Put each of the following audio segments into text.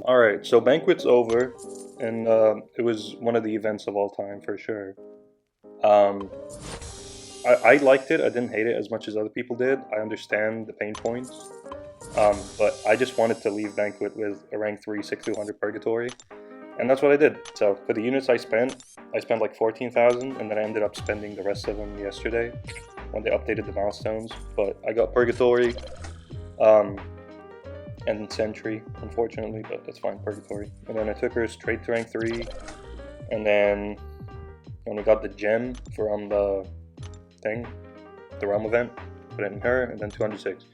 Alright, so Banquet's over, and it was one of the events of all time for sure. Um, I liked it, I didn't hate it as much as other people did. I understand the pain points, but I just wanted to leave Banquet with a rank 3 6200 Purgatory, and that's what I did. So for the units I spent like 14,000, and then I ended up spending the rest of them yesterday when they updated the milestones. But I got Purgatory, um, and Sentry, unfortunately, but that's fine, Purgatory. And then I took her straight to rank 3, and then when we got the gem from the thing, the realm event, put it in her, and then 206.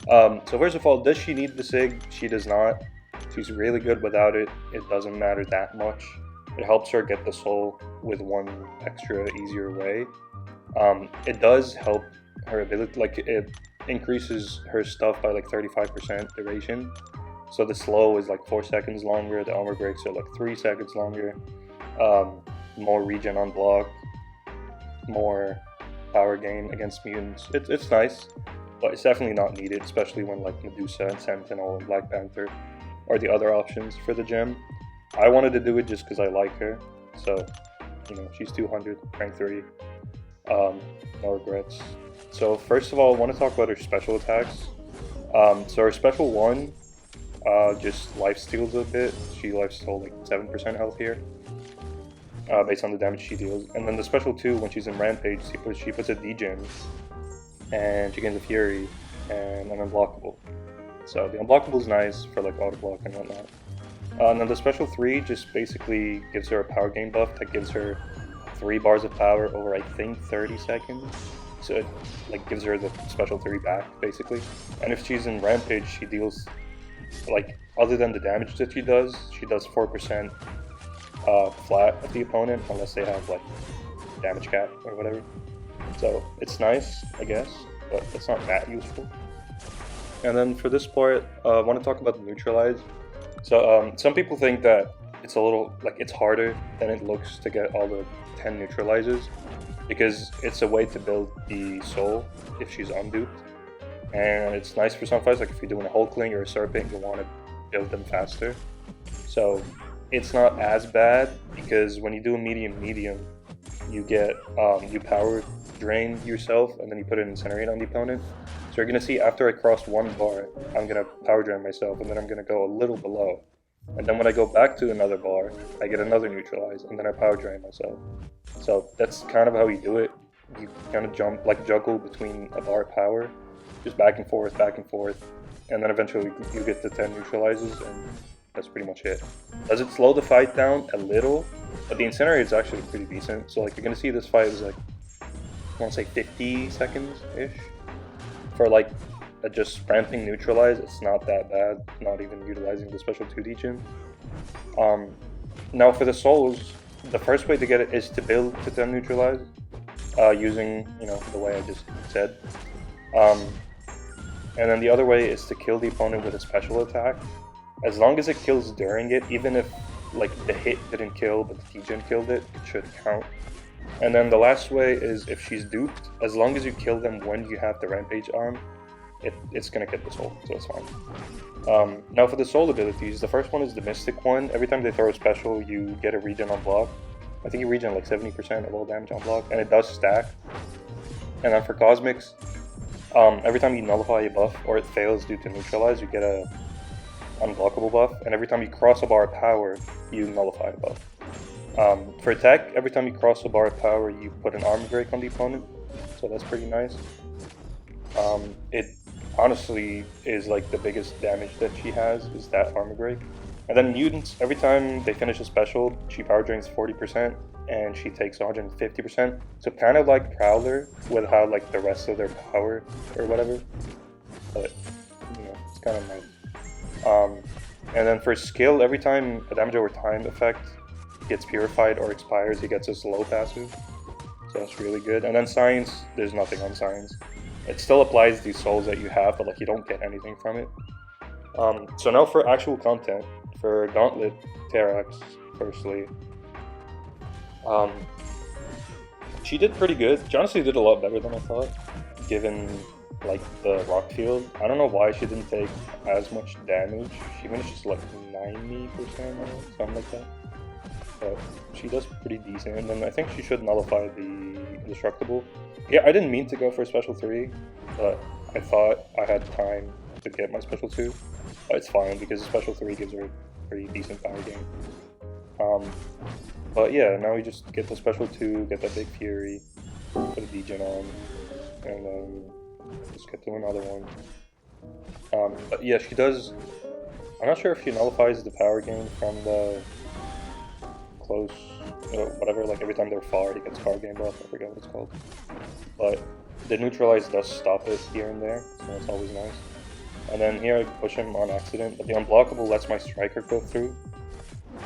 So first of all, does she need the Sig? She does not. She's really good without it. It doesn't matter that much. It helps her get the soul with one extra easier way. It does help her ability, like it increases her stuff by like 35% duration. So the slow is like 4 seconds longer, the armor breaks are like 3 seconds longer, more regen on block, more power gain against mutants. It's nice, but it's definitely not needed, especially when like Medusa and Sentinel and Black Panther are the other options for the gem. I wanted to do it just because I like her, so you know, she's 200, rank 3, no regrets. So first of all, I want to talk about her special attacks. So her special 1 just lifesteals a bit. She lifesteals like 7% health here, based on the damage she deals. And then the special 2, when she's in Rampage, she puts a degen, and she gains a Fury and an Unblockable. So the Unblockable is nice for like auto block and whatnot. And then the special 3 just basically gives her a power gain buff that gives her 3 bars of power over I think 30 seconds. So it like gives her the special 3 back basically. And if she's in Rampage, she deals, like, other than the damage that she does 4% flat at the opponent unless they have like damage cap or whatever. So it's nice, I guess, but it's not that useful. And then for this part, I want to talk about the Neutralize. So some people think that it's a little, like, it's harder than it looks to get all the 10 Neutralizers, because it's a way to build the soul if she's unduped. And it's nice for some fights, like if you're doing a Hulkling or a Serpent, you want to build them faster. So it's not as bad, because when you do a medium, you get, you power drain yourself, and then you put it in Incinerate on the opponent. So you're going to see after I cross 1 bar, I'm going to power drain myself, and then I'm going to go a little below. And then when I go back to another bar, I get another Neutralize, and then I power drain myself. So that's kind of how you do it. You kind of juggle between a bar power, just back and forth, and then eventually you get the 10 Neutralizes, and that's pretty much it. Does it slow the fight down a little? But the Incinerate is actually pretty decent. So like you're going to see this fight is like, I want to say 50 seconds-ish. For like just ramping Neutralize, it's not that bad, not even utilizing the special 2 degen. Now for the souls, the first way to get it is to build to 10 Neutralize, using, you know, the way I just said. And then the other way is to kill the opponent with a special attack. As long as it kills during it, even if like the hit didn't kill but the degen killed it, it should count. And then the last way is if she's duped, as long as you kill them when you have the Rampage on, it's gonna get the soul, so it's fine. Now for the soul abilities, the first one is the Mystic one. Every time they throw a special, you get a regen on block. I think you regen like 70% of all damage on block, and it does stack. And then for Cosmics, every time you nullify a buff or it fails due to Neutralize, you get a unblockable buff, and every time you cross a bar of power, you nullify a buff. For attack, every time you cross a bar of power, you put an armor break on the opponent, so that's pretty nice. It honestly is like the biggest damage that she has, is that armor break. And then mutants, every time they finish a special, she power drains 40%, and she takes 150%. So kind of like Prowler, with how like the rest of their power or whatever, but you know, it's kind of nice. And then for skill, every time a damage over time effect gets purified or expires, he gets a slow passive, so that's really good. And then science, there's nothing on science. It still applies these souls that you have, but like you don't get anything from it. So now for actual content, for Gauntlet Terax, firstly, she did pretty good. She honestly did a lot better than I thought, given like the rock field. I don't know why she didn't take as much damage. She finishes like 90% or something like that. But she does pretty decent, and then I think she should nullify the indestructible. Yeah, I didn't mean to go for special 3, but I thought I had time to get my special 2. But it's fine because special 3 gives her a pretty decent power gain. But yeah, now we just get the special 2, get that big fury, put a degen on, and then just get to another one. But yeah, she does. I'm not sure if she nullifies the power gain from the close, whatever, like every time they're far, he gets power gain buff, I forget what it's called. But the Neutralize does stop it here and there, so that's always nice. And then here I push him on accident, but the unblockable lets my striker go through.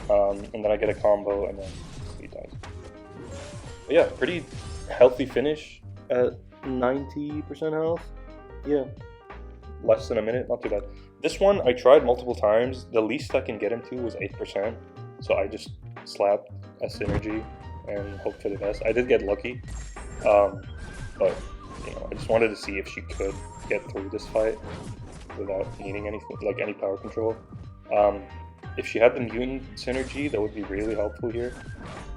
And then I get a combo, and then he dies. But yeah, pretty healthy finish at 90% health. Yeah, less than a minute, not too bad. This one I tried multiple times. The least I can get him to was 8%, so I just slapped a synergy and hoped for the best. I did get lucky, but you know, I just wanted to see if she could get through this fight without needing anything, like any power control. If she had the mutant synergy, that would be really helpful here,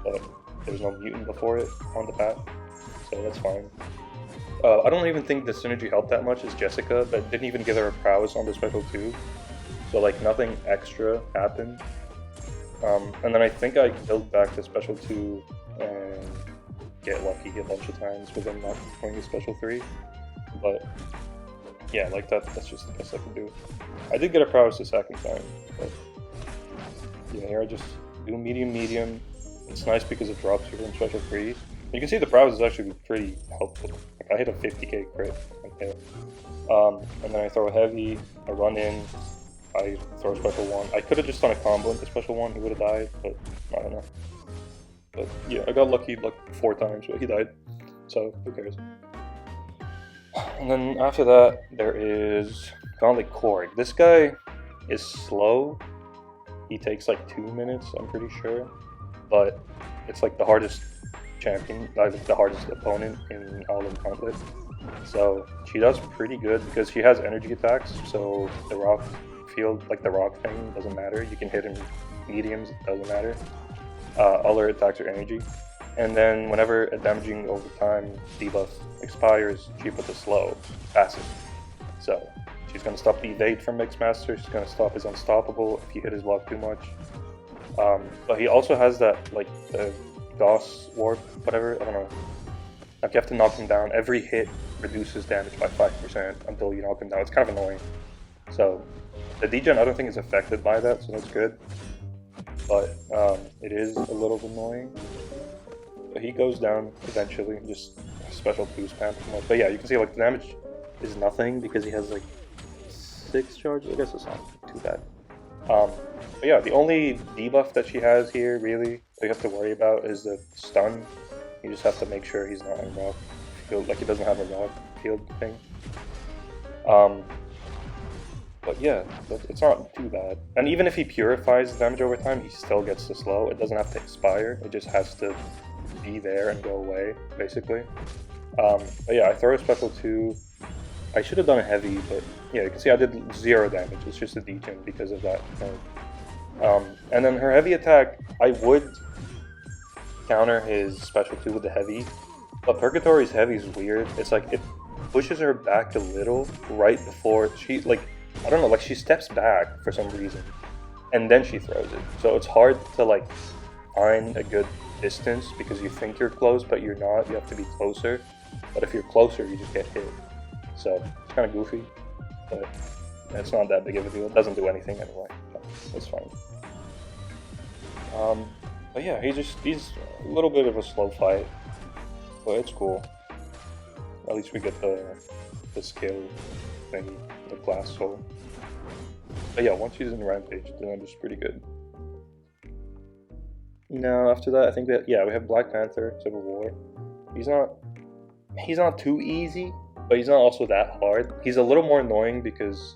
but there's no mutant before it on the path, so that's fine. I don't even think the synergy helped that much as Jessica, that didn't even give her a prowess on the special 2, so like nothing extra happened. And then I think I killed back the special 2 and get lucky a bunch of times with him not playing the special 3, but yeah, like that's just the best I can do. I did get a prowess the second time, but yeah, here I just do medium. It's nice because it drops you from special 3. You can see the prowess is actually pretty helpful. Like I hit a 50k crit right there. And then I throw a heavy, I run in, I throw a special 1. I could have just done a combo into special 1, he would have died, but I don't know. But yeah, I got lucky like 4 times, but he died, so who cares. And then after that, there is Gauntlet Korg. This guy is slow. He takes like 2 minutes, I'm pretty sure. But it's like the hardest champion, like the hardest opponent in all of Gauntlet. So she does pretty good because she has energy attacks, so the rock field, like the rock thing, doesn't matter. You can hit in mediums, it doesn't matter. All her attacks are energy. And then whenever a damaging over time debuff expires, she puts a slow passive. So she's going to stop the evade from Mixmaster, she's going to stop his unstoppable if you hit his block too much. But he also has that, like, the Gauss warp, whatever, I don't know. Like you have to knock him down. Every hit reduces damage by 5% until you knock him down. It's kind of annoying. So the degen I don't think is affected by that, so that's good. But it is a little annoying. But he goes down eventually, just special 2 spam too much. But yeah, you can see like the damage is nothing because he has like 6 charges. I guess it's not too bad. But yeah, the only debuff that she has here really that you have to worry about is the stun. You just have to make sure he's not in rock field, like he doesn't have a rock field thing. But yeah, it's not too bad. And even if he purifies the damage over time, he still gets the slow. It doesn't have to expire, it just has to be there and go away, basically. But yeah, I throw a special 2. I should have done a heavy, but yeah, you can see I did 0 damage. It's just a degen because of that. And then her heavy attack, I would counter his special 2 with the heavy, but Purgatory's heavy is weird. It's like it pushes her back a little right before she, like, I don't know, like she steps back for some reason and then she throws it. So it's hard to like find a good distance because you think you're close but you're not. You have to be closer, but if you're closer you just get hit. So it's kind of goofy, but it's not that big of a deal. It doesn't do anything anyway, that's fine. But yeah, he's a little bit of a slow fight, but it's cool. At least we get the skill thingy, the glass soul. But yeah, once he's in Rampage, then I'm just pretty good. Now after that, I think we have Black Panther, Civil War. He's not too easy, but he's not also that hard. He's a little more annoying because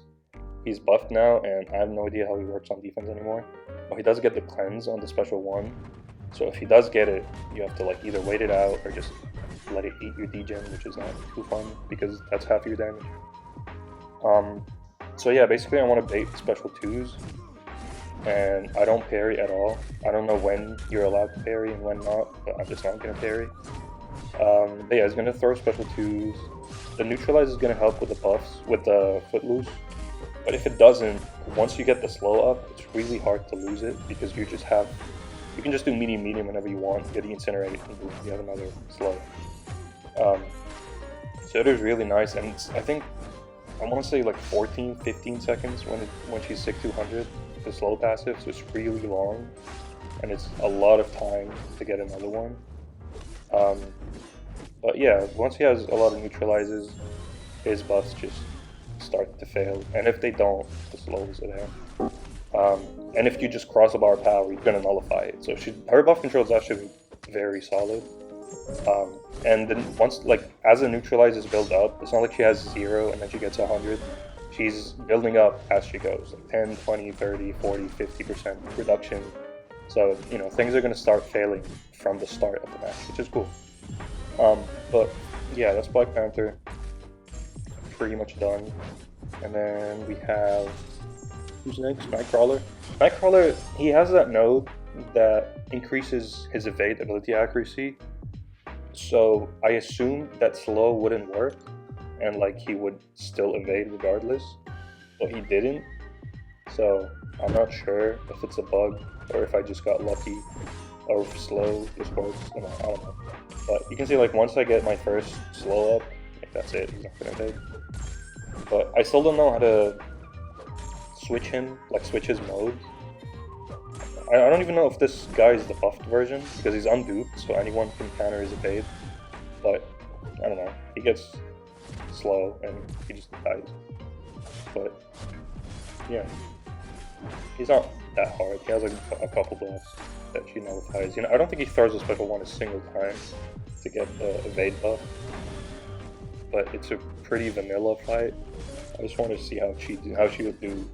he's buffed now, and I have no idea how he works on defense anymore. But he does get the cleanse on the special 1. So if he does get it, you have to like either wait it out or just let it eat your degen, which is not too fun because that's half your damage. So yeah, basically I want to bait special 2s, and I don't parry at all. I don't know when you're allowed to parry and when not, but I'm just not going to parry. But yeah, it's going to throw special 2s. The Neutralize is going to help with the buffs, with the Footloose. But if it doesn't, once you get the slow up, it's really hard to lose it, because you can just do medium whenever you want, get the Incinerate, and boom, you have another slow. So it is really nice, and I think, I want to say like 14-15 seconds when she's 6-200, the slow passive, so it's really long, and it's a lot of time to get another one. But yeah, once he has a lot of neutralizes, his buffs just start to fail, and if they don't, the slows are there. And if you just cross a bar of power, you're gonna nullify it. So her buff control is actually very solid. And then once, like, as the neutralizes build up, it's not like she has 0 and then she gets 100. She's building up as she goes, like 10, 20, 30, 40, 50% reduction. So, you know, things are gonna start failing from the start of the match, which is cool. But yeah, that's Black Panther. Pretty much done. And then we have, who's next? Nightcrawler. Nightcrawler, he has that node that increases his evade ability accuracy. So I assume that slow wouldn't work, and like he would still evade regardless, but he didn't. So I'm not sure if it's a bug or if I just got lucky, or if slow just works. I don't know. But you can see, like, once I get my first slow up, like, that's it. He's not gonna evade. But I still don't know how to switch him, like switch his modes. I don't even know if this guy is the buffed version, because he's unduped, so anyone can counter his evade. But I don't know, he gets slow and he just dies. But yeah, he's not that hard. He has like a couple buffs that she nullifies. You know, I don't think he throws a special one a single time to get the evade buff. But it's a pretty vanilla fight. I just want to see how she would do,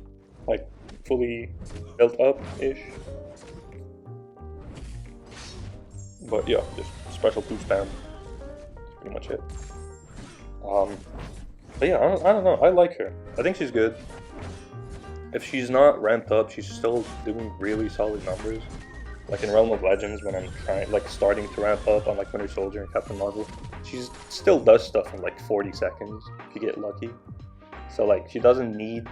like, fully built up-ish. But yeah, just special 2 spam. That's pretty much it. But yeah, I don't know. I like her. I think she's good. If she's not ramped up, she's still doing really solid numbers. Like in Realm of Legends, when I'm starting to ramp up on like Winter Soldier and Captain Marvel, she still does stuff in like 40 seconds if you get lucky. So like, she doesn't need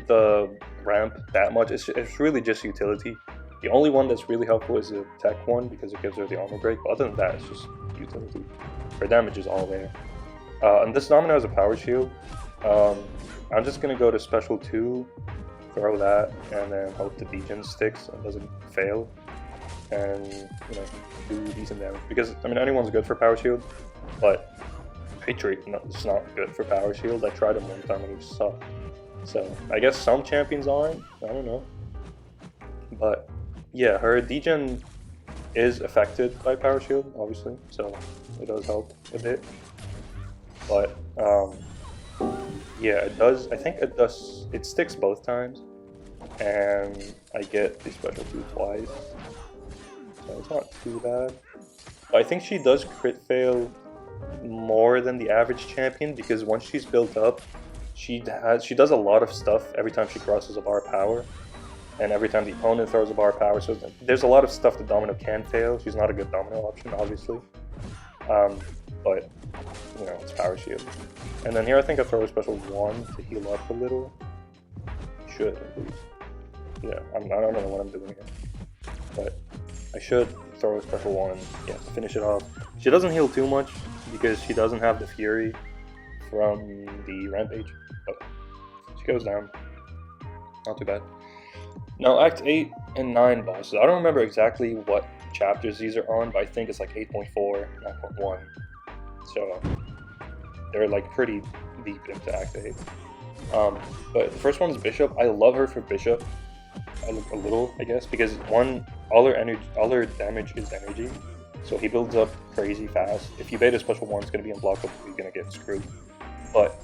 the ramp that much. It's really just utility. The only one that's really helpful is the tech one, because it gives her the armor break, but other than that, it's just utility. Her damage is all there. And this Domino has a power shield. I'm just gonna go to special 2, throw that, and then hope the degen sticks and doesn't fail, and, you know, do decent damage. Because, I mean, anyone's good for power shield, but Patriot is not good for power shield. I tried him one time and he sucked. So I guess some champions aren't. I don't know. But yeah, her degen is affected by power shield, obviously, so it does help a bit. But yeah, it does. I think it does. It sticks both times, and I get the special 2 twice, so it's not too bad. But I think she does crit fail more than the average champion, because once she's built up, she does a lot of stuff every time she crosses a bar of power, and every time the opponent throws a bar of power. So there's a lot of stuff the Domino can fail. She's not a good Domino option, obviously. But you know, it's power shield. And then here I think I throw a special 1 to heal up a little. Should, at least. Yeah, I don't know what I'm doing here, but I should throw a special 1, yeah, to finish it off. She doesn't heal too much because she doesn't have the Fury from the Rampage, but she goes down. Not too bad. Now, Act 8 and 9 bosses. I don't remember exactly what chapters these are on, but I think it's like 8.4, 9.1. So they're like pretty deep into Act 8. But the first one is Bishop. I love her for Bishop. A little, I guess, because one, all her damage is energy, so he builds up crazy fast. If you bait a special 1, it's going to be unblockable, you're going to get screwed. But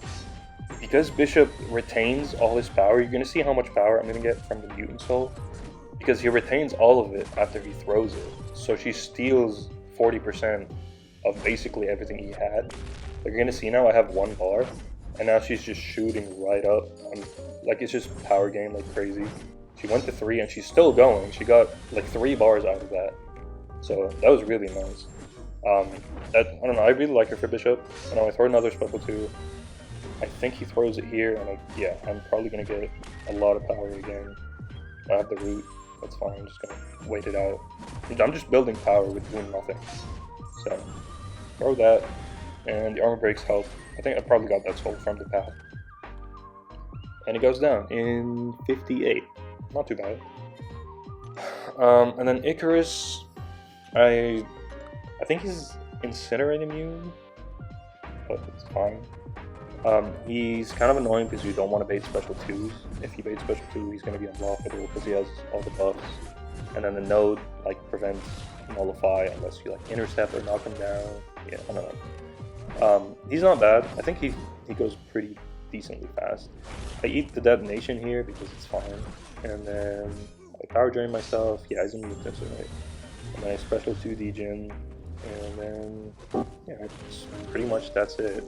because Bishop retains all his power, you're going to see how much power I'm going to get from the Mutant Soul, because he retains all of it after he throws it. So she steals 40% of basically everything he had. Like, you're going to see now I have 1 bar, and now she's just shooting right up. Like, it's just power game like crazy. She went to 3 and she's still going. She got like 3 bars out of that, so that was really nice. I don't know, I really like her for Bishop. I know I throw another special too. I think he throws it here, and yeah, I'm probably gonna get a lot of power again. I have the root, that's fine, I'm just gonna wait it out. I'm just building power with doing nothing. So, throw that, and the armor breaks help. I think I probably got that soul from the path. And it goes down in 58. Not too bad. And then Icarus, I think he's Incinerate immune, but it's fine. He's kind of annoying because you don't want to bait special 2s. If you bait special 2, he's going to be unblockable because he has all the buffs. And then the node like prevents nullify unless you like intercept or knock him down. Yeah, I don't know. He's not bad. I think he goes pretty decently fast. I eat the detonation here because it's fine. And then I power drain myself. Yeah, he's immune to Incinerate. And then I special 2 Degen. And then, yeah, pretty much that's it.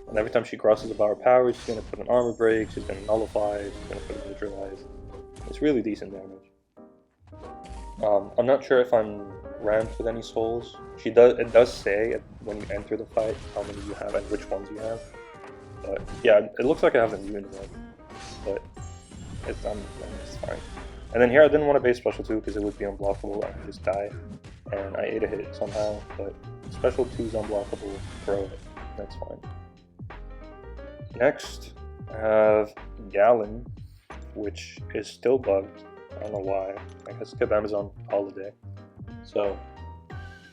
And every time she crosses a bar of power, she's going to put an armor break, she's going to nullify, she's going to put a neutralize. It's really decent damage. I'm not sure if I'm ramped with any souls. It does say when you enter the fight how many you have and which ones you have. But yeah, it looks like I have a immune one. But it's fine. And then here I didn't want to base special 2 because it would be unblockable and I just die. And I ate a hit somehow, but special 2 is unblockable, throw it, that's fine. Next, I have Gallon, which is still bugged. I don't know why. I guess Kabam is on holiday. So,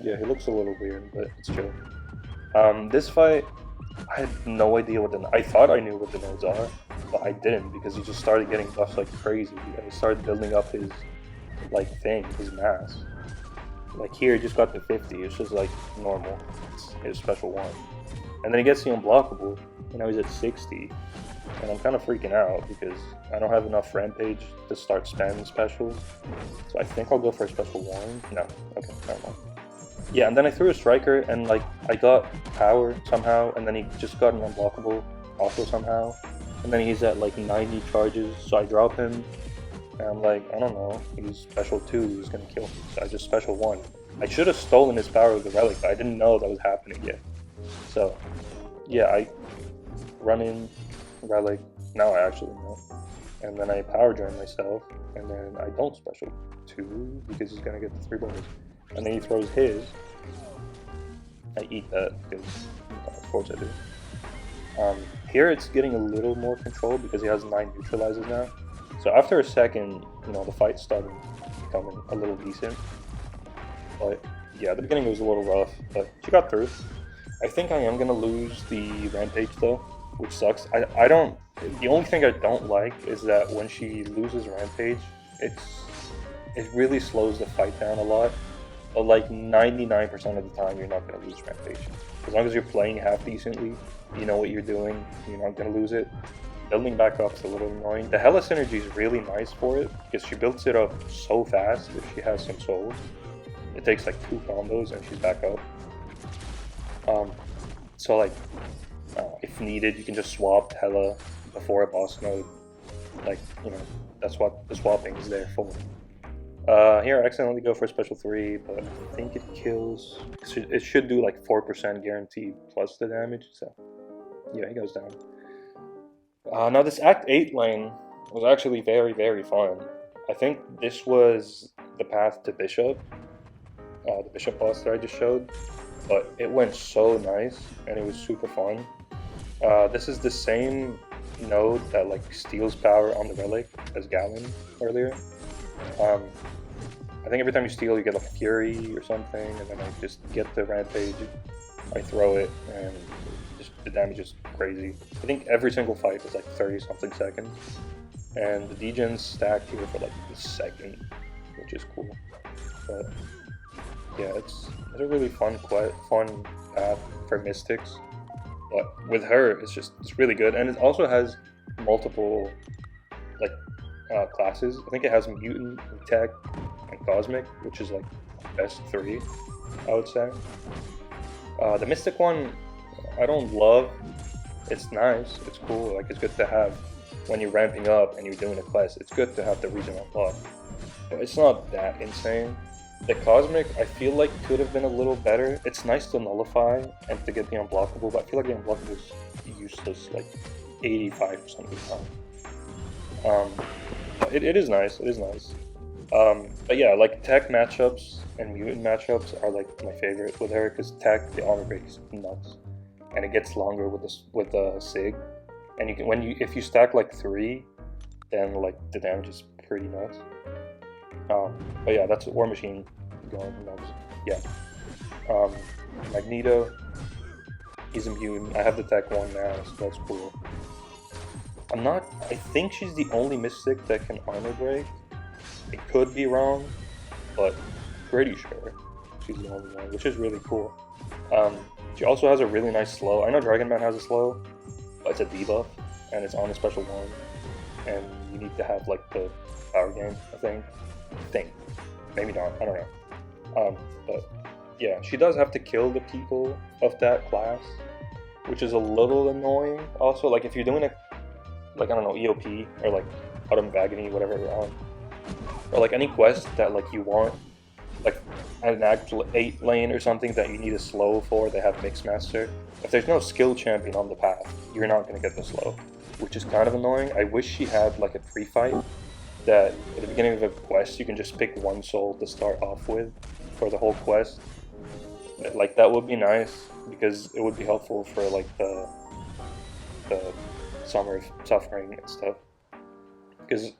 yeah, he looks a little weird, but it's chill. This fight, I had no idea I thought I knew what the nodes are, but I didn't because he just started getting buffs like crazy, and he started building up his, like, his mass. Like here, he just got to 50, it's just like normal, it's his special 1. And then he gets the unblockable, and now he's at 60, and I'm kind of freaking out because I don't have enough Rampage to start spamming specials. So I think I'll go for a special 1. No, okay, never mind. Yeah, and then I threw a Striker, and like, I got power somehow, and then he just got an unblockable also somehow. And then he's at like 90 charges, so I drop him. And I'm like, I don't know, he's special 2, he's gonna kill me, so I just special 1. I should have stolen his power with the relic, but I didn't know that was happening yet. So, yeah, I run in relic, now I actually know. And then I power drain myself, and then I don't special 2, because he's gonna get the 3 bars. And then he throws his. I eat that, because of course I do. Here it's getting a little more control, because he has 9 neutralizes now. So after a second, you know, the fight started becoming a little decent. But yeah, the beginning was a little rough, but she got through. I think I am going to lose the Rampage though, which sucks. The only thing I don't like is that when she loses Rampage, it really slows the fight down a lot. But like 99% of the time, you're not going to lose Rampage. As long as you're playing half decently, you know what you're doing, you're not going to lose it. Building back up is a little annoying. The Hella Synergy is really nice for it, because she builds it up so fast if she has some souls. It takes like 2 combos and she's back up. So like, if needed, you can just swap Hella before a boss node. Like, you know, that's what the swapping is there for. Here I accidentally go for a special 3, but I think it kills. It should do like 4% guaranteed plus the damage, so yeah, he goes down. Now this Act 8 lane was actually very, very fun. I think this was the path to Bishop, the Bishop boss that I just showed, but it went so nice and it was super fun. This is the same node that like steals power on the relic as Gallon earlier. I think every time you steal you get a Fury or something, and then I just get the Rampage, I throw it, and the damage is crazy. I think every single fight is like 30 something seconds, and the degens stacked here for like a second, which is cool. But yeah, it's a really fun path for Mystics. But with her, it's really good, and it also has multiple like classes. I think it has Mutant, Tech, and Cosmic, which is like best 3, I would say. The Mystic one, I don't love, It's nice, it's cool, like it's good to have when you're ramping up and you're doing a quest, it's good to have the region unlocked. But it's not that insane. The Cosmic, I feel like could have been a little better. It's nice to nullify and to get the unblockable, but I feel like the unblockable is useless like 85% of the time. It is nice, it is nice. But yeah, like tech matchups and mutant matchups are like my favorite with her, because tech, the armor break is nuts, and it gets longer with this with the Sig, and you can if you stack like 3, then like the damage is pretty nuts. But yeah, that's War Machine going nuts. Yeah. Magneto, he's a mutant. I have the tech 1 now, so that's cool. I think she's the only Mystic that can armor break. It could be wrong, but pretty sure she's the only one, which is really cool. She also has a really nice slow. I know Dragon Man has a slow, but it's a debuff, and it's on a special 1, and you need to have like the power game, I think. Maybe not, I don't know. But yeah, she does have to kill the people of that class, which is a little annoying. Also, like if you're doing a, like I don't know, EOP or like Autumn of Agony, whatever you're on, or like any quest that like you want, like at an Act 8 lane or something that you need a slow for, they have Mixmaster. If there's no skill champion on the path, you're not going to get the slow, which is kind of annoying. I wish she had like a pre-fight that at the beginning of a quest you can just pick 1 soul to start off with for the whole quest. Like that would be nice, because it would be helpful for like the Summer of Suffering and stuff. Because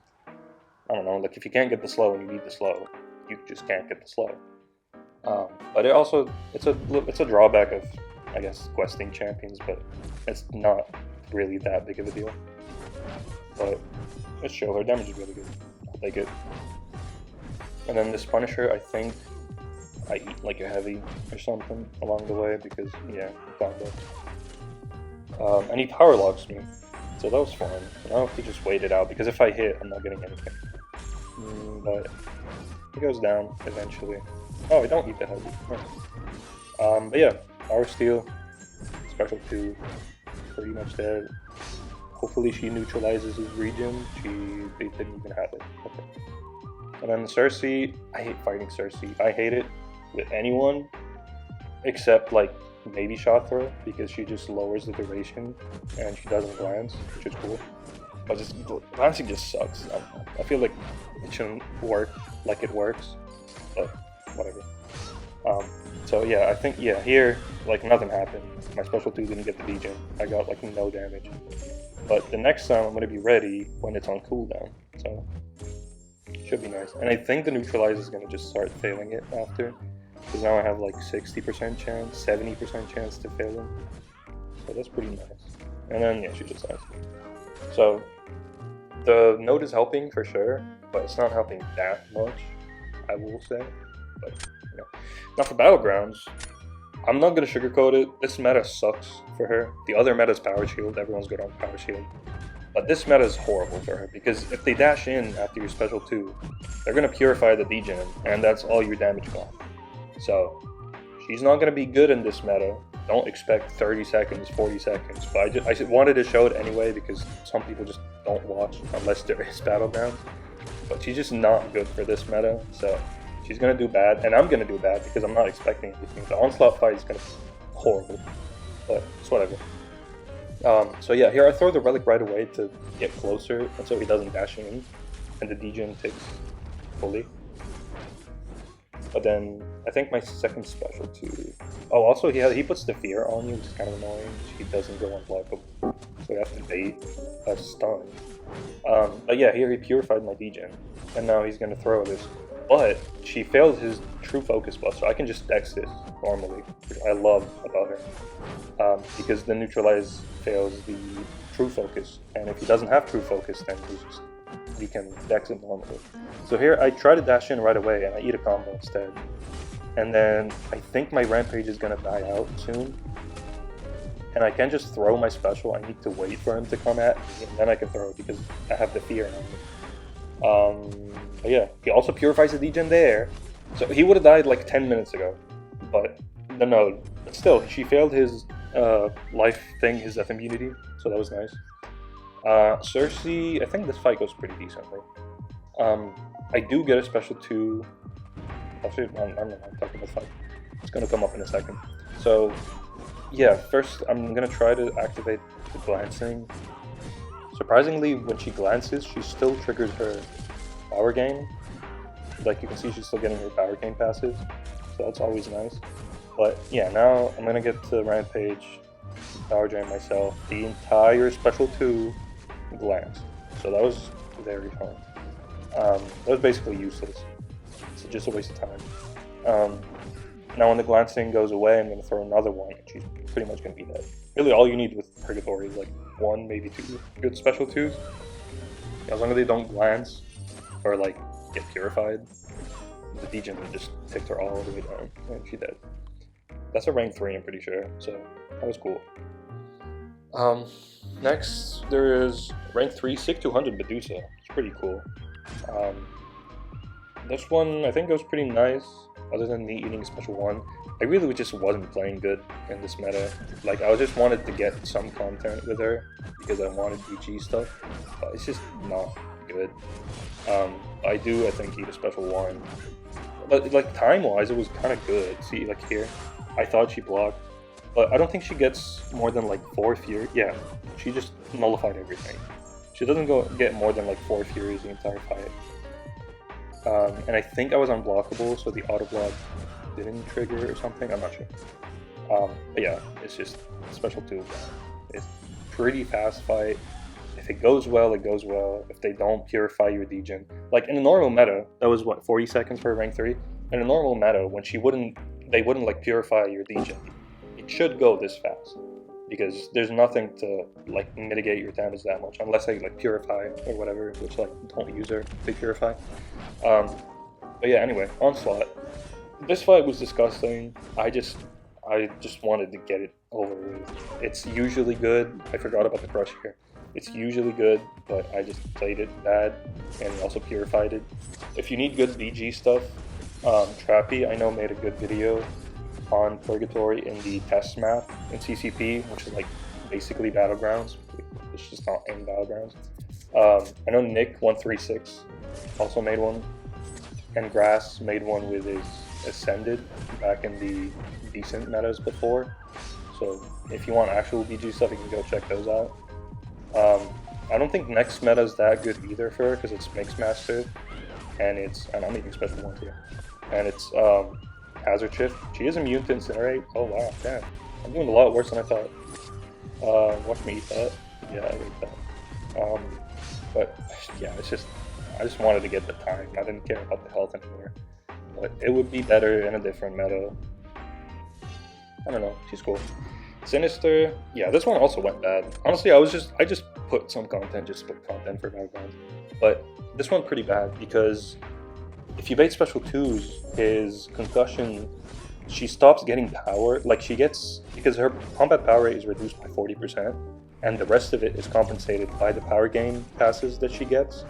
I don't know, like if you can't get the slow and you need the slow, you just can't get the slow. But it also it's a drawback of, I guess, questing champions, but it's not really that big of a deal. But let's show her damage is really good. I'll take it. And then this Punisher, I think I eat like a heavy or something along the way, because yeah, Gauntlet. And he power locks me, so that was fun. And I'll have to just wait it out, because if I hit, I'm not getting anything. But he goes down eventually. Oh, I don't eat the heavy. But yeah, Power Steel, Special 2, pretty much there. Hopefully she neutralizes his region. They didn't even have it. Okay. And then Cersei, I hate fighting Cersei. I hate it with anyone except like maybe Shothra, because she just lowers the duration and she doesn't glance, which is cool. But just glancing just sucks. I feel like it shouldn't work like it works, but whatever. So yeah, I think here like nothing happened. My special 2 didn't get the degen. I got like no damage. But the next time I'm going to be ready when it's on cooldown, so should be nice. And I think the Neutralize is going to just start failing it after, because now I have like 60% chance, 70% chance to fail him. So that's pretty nice. And then yeah, she just dies. So the node is helping for sure, but it's not helping that much, I will say. But you know. Now for Battlegrounds, I'm not going to sugarcoat it. This meta sucks for her. The other meta is Power Shield. Everyone's good on Power Shield. But this meta is horrible for her, because if they dash in after your special 2, they're going to purify the degen, and that's all your damage gone. So she's not going to be good in this meta. Don't expect 30 seconds, 40 seconds. But I wanted to show it anyway, because some people just don't watch unless there is Battlegrounds. But she's just not good for this meta, so she's going to do bad, and I'm going to do bad because I'm not expecting anything. The Onslaught fight is going to be horrible, but it's whatever. So yeah, here I throw the Relic right away to get closer, and so he doesn't dash in, and the degen takes fully. But then, I think my second special 2... Oh, also he puts the Fear on you, which is kind of annoying. He doesn't go unblockable, so you have to bait a stun. But yeah, here he purified my degen, and now he's going to throw this. But she failed his True Focus buff, so I can just dex this normally, which I love about her. Because the Neutralize fails the True Focus, and if he doesn't have True Focus, then he can dex it normally. So here I try to dash in right away, and I eat a combo instead. And then I think my Rampage is going to die out soon. And I can't just throw my special, I need to wait for him to come at me, and then I can throw it because I have the Fear on me. But yeah, he also purifies the degen there. So he would have died like 10 minutes ago. But the node. But still, she failed his life thing, his death immunity, so that was nice. Cersei, I think this fight goes pretty decently. I do get a special 2. Actually, I don't know, I'm talking about the fight. It's gonna come up in a second. So, yeah, first I'm gonna try to activate the glancing. Surprisingly, when she glances, she still triggers her power gain. Like you can see, she's still getting her power gain passive, so that's always nice. But yeah, now I'm gonna get to Rampage, power drain myself. The entire special 2 glance, so that was very fun. That was basically useless. It's just a waste of time. Now when the glancing goes away, I'm going to throw another one, and she's pretty much going to be dead. Really, all you need with Purgatory is like 1, maybe 2 good special 2s. As long as they don't glance or like get purified, the Degen will just tick her all the way down, and she's dead. That's a rank 3, I'm pretty sure, so that was cool. Next, there is rank 3, Sig 200 Medusa. It's pretty cool. This one I think goes pretty nice, other than me eating special 1. I really just wasn't playing good in this meta. Like, I just wanted to get some content with her because I wanted BG stuff, but it's just not good. I think eat a special 1. But like time-wise, it was kind of good. See, like here, I thought she blocked, but I don't think she gets more than like 4 Fury. Yeah, she just nullified everything. She doesn't get more than like 4 Furies the entire fight. And I think I was unblockable, so the auto block didn't trigger or something. I'm not sure. But yeah, it's just special 2. It's pretty fast fight. If it goes well, it goes well. If they don't purify your Degen, like in a normal meta, that was what 40 seconds for rank 3. In a normal meta, when they wouldn't like purify your Degen, it should go this fast because there's nothing to like mitigate your damage that much unless they like purify or whatever, which like don't use her, they purify. But yeah, anyway, Onslaught. This fight was disgusting. I just wanted to get it over with. It's usually good. I forgot about the crush here. It's usually good, but I just played it bad and also purified it. If you need good BG stuff, Trappy I know made a good video on Purgatory in the test map in CCP, which is like basically Battlegrounds. It's just not in Battlegrounds. I know Nick136 also made one, and Grass made one with his Ascended back in the decent metas before. So if you want actual BG stuff, you can go check those out. I don't think next meta is that good either for her because it's Mixmaster, and I'm eating special 1 here, and it's Hazard Shift. She is immune to Incinerate. Oh wow, damn. I'm doing a lot worse than I thought. Watch me eat that. Yeah, I ate that. But yeah, I just wanted to get the time. I didn't care about the health anymore. But it would be better in a different meta. I don't know, she's cool. Sinister, yeah, this one also went bad. Honestly, I just put some content, just put content for Battlegrounds. But this one pretty bad because if you bait special 2s, his concussion, she stops getting power. Like because her combat power rate is reduced by 40%, and the rest of it is compensated by the power gain passes that she gets.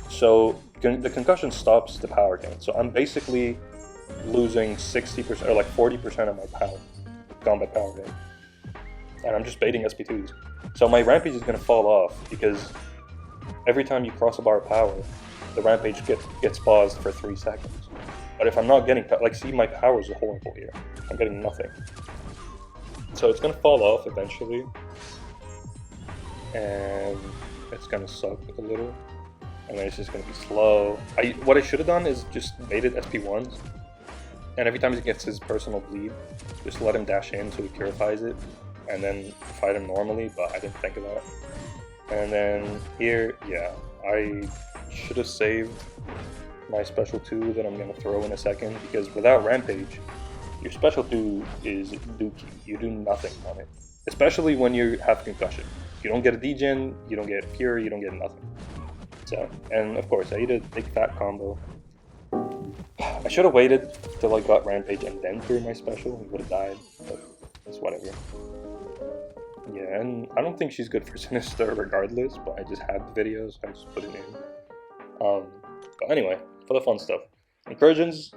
So the concussion stops the power gain. So I'm basically losing 60% or like 40% of my power, combat power gain. And I'm just baiting SP2s. So my Rampage is going to fall off because every time you cross a bar of power, the Rampage gets paused for 3 seconds. But if I'm not getting, like, see, my power is horrible here. I'm getting nothing. So it's going to fall off eventually. And it's going to suck a little. And then it's just going to be slow. What I should have done is just baited SP1s. And every time he gets his personal bleed, just let him dash in so he purifies it. And then fight him normally, but I didn't think of that. And then here, yeah, I should have saved my special 2 that I'm going to throw in a second, because without Rampage, your special 2 is dookie. You do nothing on it. Especially when you have concussion. You don't get a degen, you don't get Fury, you don't get nothing. So, and of course, I ate a big fat combo. I should have waited till I got Rampage and then threw my special. He would have died, but it's whatever. Yeah, and I don't think she's good for Sinister regardless, but I just had the videos, so I just put it in. But anyway, for the fun stuff. Incursions,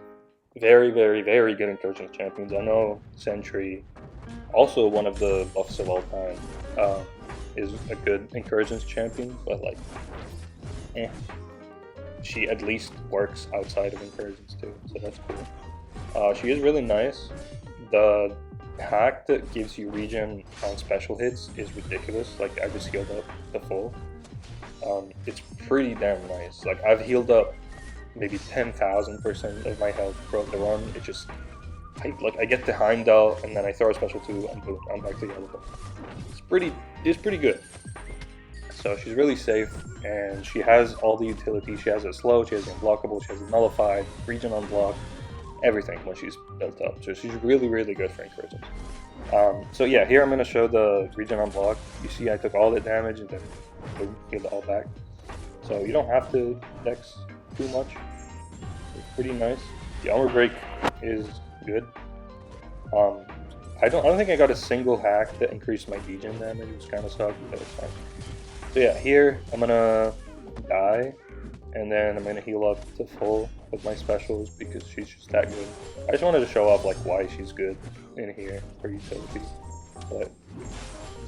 very, very, very good Incursions champions. I know Sentry Also, one of the buffs of all time. Is a good Incursions champion, but like, she at least works outside of Incursions too, so that's cool. She is really nice. The hack that gives you regen on special hits is ridiculous. Like, I just healed up the full. It's pretty damn nice. Like, I've healed up maybe 10,000% of my health throughout the run. It just, I get the Heimdall and then I throw a special 2 and boom, I'm back to yellow ball. It's pretty good. So she's really safe, and she has all the utilities. She has a slow, she has an unblockable, she has a nullified, regen on block, everything when she's built up. So she's really, really good for Incursions. So yeah, here I'm going to show the regen on block. You see I took all the damage and then boom, healed it all back. So you don't have to dex too much. It's pretty nice. The armor break is good. I don't think I got a single hack that increased my degen damage, which kind of sucked, but it's fine. So yeah, here I'm gonna die, and then I'm gonna heal up to full with my specials because she's just that good. I just wanted to show off like why she's good in here for utility. But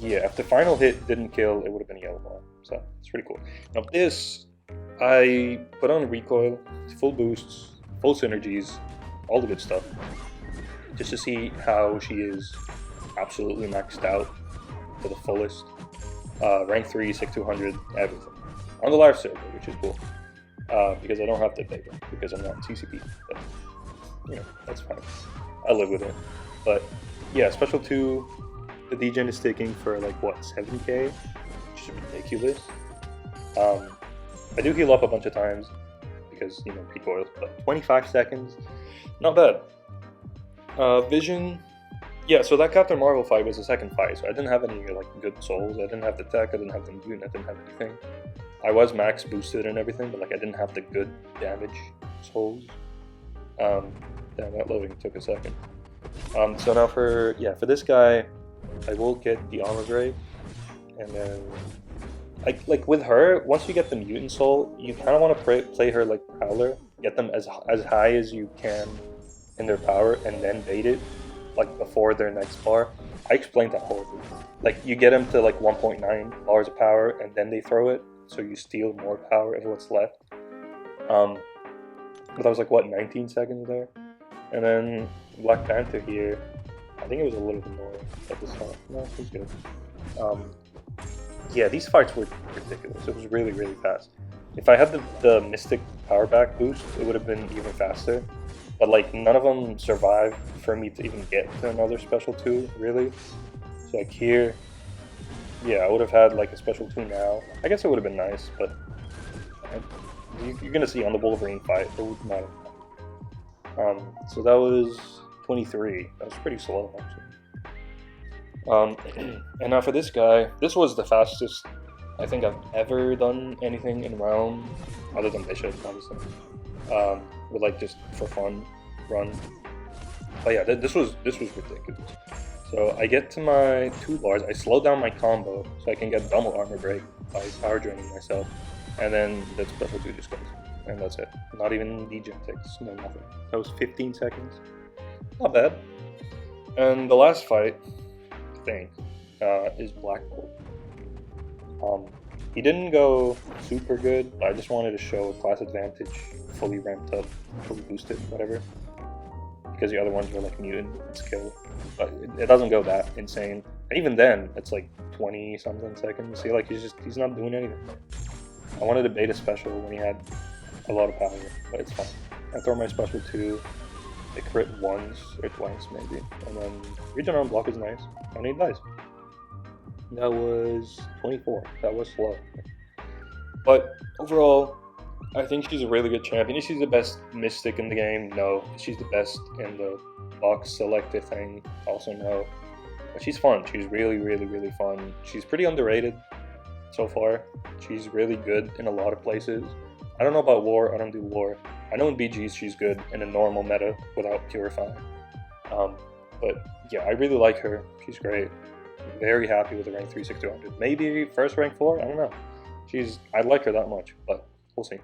yeah, if the final hit didn't kill, it would have been a yellow ball. So it's pretty cool. Now this, I put on Recoil, full boosts, full synergies, all the good stuff, just to see how she is absolutely maxed out to the fullest. Rank 3, 6200, everything. On the live server, which is cool. Because I don't have to pay them, because I'm not in CCP. But, you know, that's fine. I live with it. But, yeah, special 2, the degen is taking for, like, what, 7k? Which is ridiculous. I do heal up a bunch of times, because, you know, recoil, but 25 seconds, not bad. Vision, yeah, so that Captain Marvel fight was the second fight, so I didn't have any like good souls. I didn't have the tech, I didn't have the mutant, I didn't have anything. I was max boosted and everything, but like I didn't have the good damage souls. Damn, that loading took a second. So now for this guy, I will get the armor break, and then like with her, once you get the mutant soul, you kind of want to play her like Prowler, get them as high as you can in their power, and then bait it like before their next bar. I explained that horribly. Like you get them to like 1.9 bars of power, and then they throw it, so you steal more power of what's left. But I was like, what, 19 seconds there? And then Black Panther here, I think it was a little bit more at the start. No, it was good. Yeah, these fights were ridiculous. It was really, really fast. If I had the Mystic power back boost, it would have been even faster. But like none of them survived for me to even get to another special 2, really. So like here, yeah, I would have had like a special 2 now. I guess it would have been nice, but you're gonna see on the Wolverine fight, it would matter. So that was 23. That was pretty slow, actually. And now for this guy, this was the fastest I think I've ever done anything in Realm, other than Bishop, obviously. With like just for fun run. But yeah, this was ridiculous. So I get to my 2 bars, I slow down my combo so I can get double armor break by power draining myself, and then the special 2 just goes. And that's it. Not even degen ticks, no nothing. That was 15 seconds. Not bad. And the last fight, I think, is Black Bolt. He didn't go super good, but I just wanted to show a class advantage, fully ramped up, fully boosted, whatever. Because the other ones were like mutant and skill. But it doesn't go that insane. And even then, it's like 20 something seconds. See, like he's not doing anything. I wanted to bait a special when he had a lot of power, but it's fine. I throw my special 2, I crit once or twice maybe, and then regen on block is nice, and he dies. That was 24. That was slow. But overall, I think she's a really good champion. Is she the best Mystic in the game? No. Is she the best in the box selective thing? Also no. But she's fun. She's really, really, really fun. She's pretty underrated so far. She's really good in a lot of places. I don't know about War. I don't do War. I know in BGs she's good in a normal meta without Purify. But yeah, I really like her. She's great. Very happy with the rank 3 6200. Maybe first rank 4. I don't know. I like her that much, but we'll see.